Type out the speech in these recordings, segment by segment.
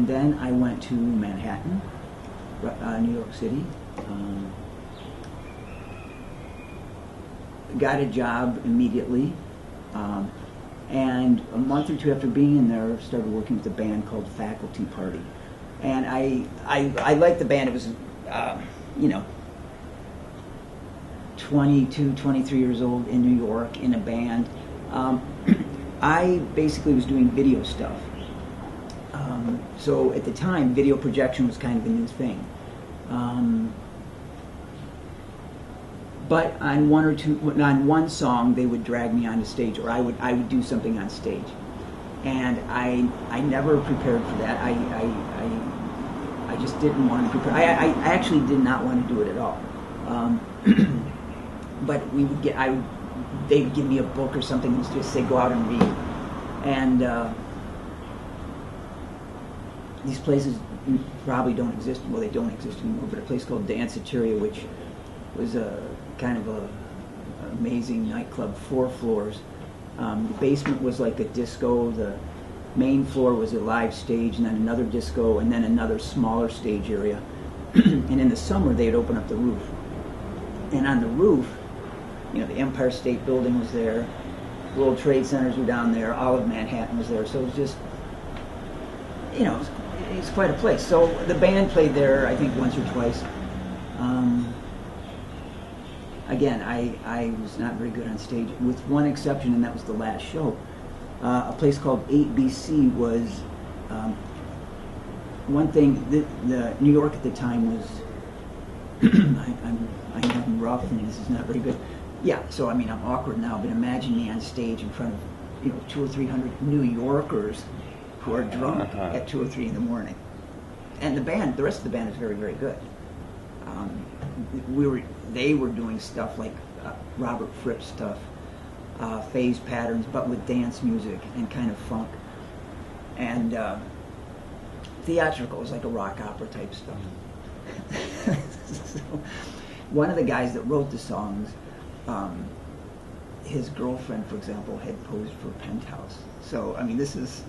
And then I went to Manhattan, New York City. Got a job immediately. And a month or two after being in there, started working with a band called Faculty Party. And I liked the band. It was, 22, 23 years old in New York in a band. I basically was doing video stuff. So at the time, video projection was kind of a new thing. But on one song, they would drag me onto stage, or I would do something on stage, and I never prepared for that. I just didn't want to prepare. I actually did not want to do it at all. But they would give me a book or something and just say, go out and read. And these places probably don't exist. Well, they don't exist anymore. But a place called Danceteria, which was a kind of a amazing nightclub, 4 floors. The basement was like a disco. The main floor was a live stage, and then another disco, and then another smaller stage area. And in the summer, they'd open up the roof. And on the roof, the Empire State Building was there, World Trade Centers were down there, all of Manhattan was there. So it was just, it's quite a place. So the band played there, I think, once or twice. Again, I was not very good on stage, with one exception, and that was the last show. A place called 8BC was one thing. The New York at the time was I'm having rough, and this is not very good. Yeah, so I'm awkward now, but imagine me on stage in front of 200 or 300 New Yorkers who are drunk at 2 or 3 in the morning, and the rest of the band is very, very good. They were doing stuff like Robert Fripp stuff, phase patterns, but with dance music and kind of funk, and theatrical was like a rock opera type stuff. So, one of the guys that wrote the songs, his girlfriend, for example, had posed for Penthouse. So this is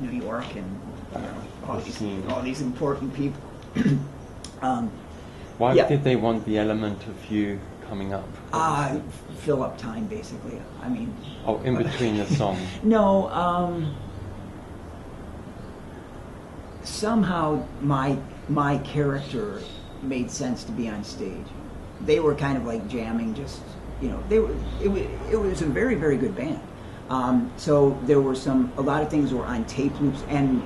New York and all these important people. Why did they want the element of you coming up? Fill up time, basically. In between the songs. No. Somehow my character made sense to be on stage. They were kind of like jamming, just it was a very, very good band. So there were a lot of things were on tape loops, and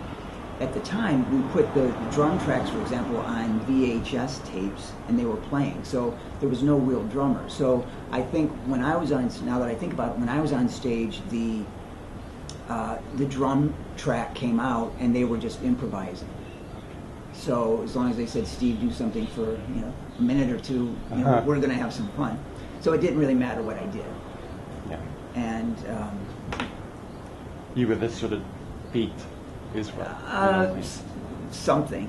at the time we put the drum tracks, for example, on VHS tapes, and they were playing. So there was no real drummer. So I think now that I think about it, when I was on stage, the drum track came out, and they were just improvising. So as long as they said, Steve, do something for a minute or two, we're going to have some fun. So it didn't really matter what I did. Yeah. And you were this sort of beat as well. Something,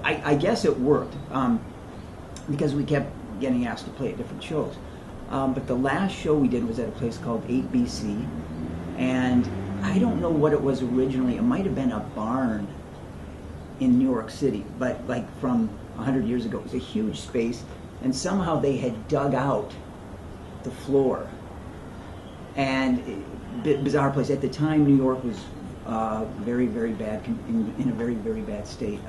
I guess it worked because we kept getting asked to play at different shows. But the last show we did was at a place called 8BC, and I don't know what it was originally. It might have been a barn in New York City, but like from 100 years ago. It was a huge space, and somehow they had dug out the floor. And bizarre place. At the time, New York was very, very bad, in a very, very bad state.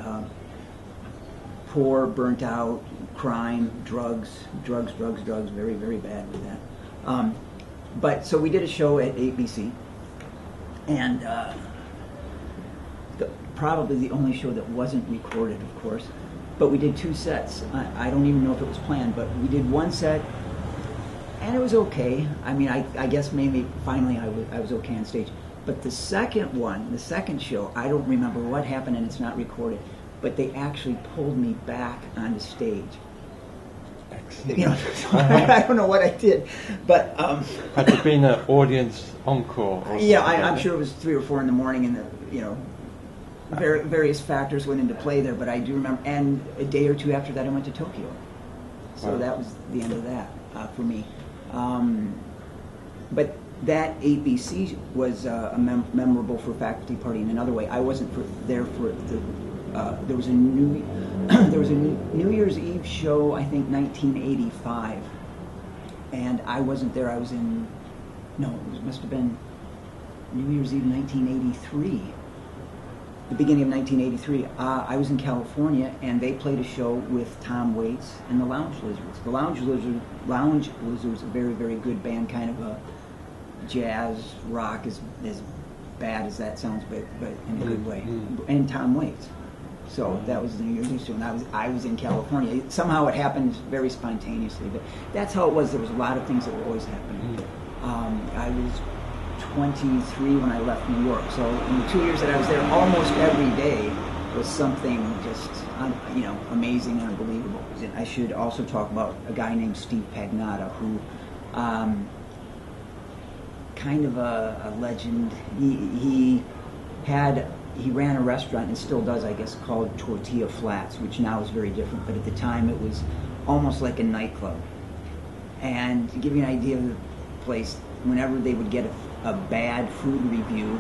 Poor, burnt out, crime, drugs, very, very bad with that. But so we did a show at 8BC, and probably the only show that wasn't recorded, of course. But we did 2 sets. I don't even know if it was planned, but we did one set, and it was okay. I guess maybe finally I was okay on stage. But the second show, I don't remember what happened, and it's not recorded, but they actually pulled me back onto stage. So I don't know what I did, but had there been an audience encore? I'm sure it was 3 or 4 in the morning, and various factors went into play there. But I do remember, and a day or 2 after that, I went to Tokyo. So that was the end of that for me. But that 8BC was memorable for a faculty party in another way. I wasn't there for the. There was a there was a New Year's Eve show, I think 1985, and I wasn't there. I was in. No, it must have been New Year's Eve 1983. The beginning of 1983. I was in California, and they played a show with Tom Waits and the Lounge Lizards. The Lounge Lizards, a very, very good band, kind of a jazz rock, as bad as that sounds, but in a good way. And Tom Waits. So that was the New Year's Eve show, and I was in California. Somehow it happened very spontaneously, but that's how it was. There was a lot of things that were always happening. I was 23 when I left New York, so in the 2 years that I was there, almost every day was something just amazing and unbelievable. And I should also talk about a guy named Steve Pagnotta, who kind of a legend. He ran a restaurant, and still does, I guess, called Tortilla Flats, which now is very different, but at the time it was almost like a nightclub. And to give you an idea of the place, whenever they would get a bad food review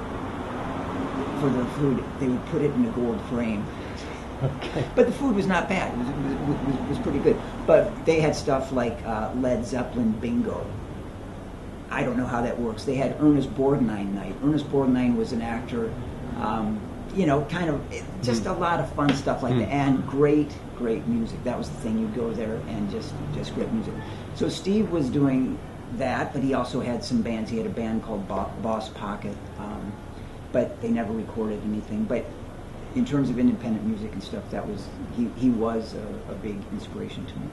for their food, they would put it in a gold frame. Okay. But the food was not bad. It was pretty good. But they had stuff like Led Zeppelin bingo. I don't know how that works. They had Ernest Borgnine night. Ernest Borgnine was an actor, kind of just a lot of fun stuff like that, and great music. That was the thing. You'd go there and just great music. So Steve was doing that, but he also had some bands. He had a band called Boss Pocket, but they never recorded anything. But in terms of independent music and stuff, that was he was a big inspiration to me.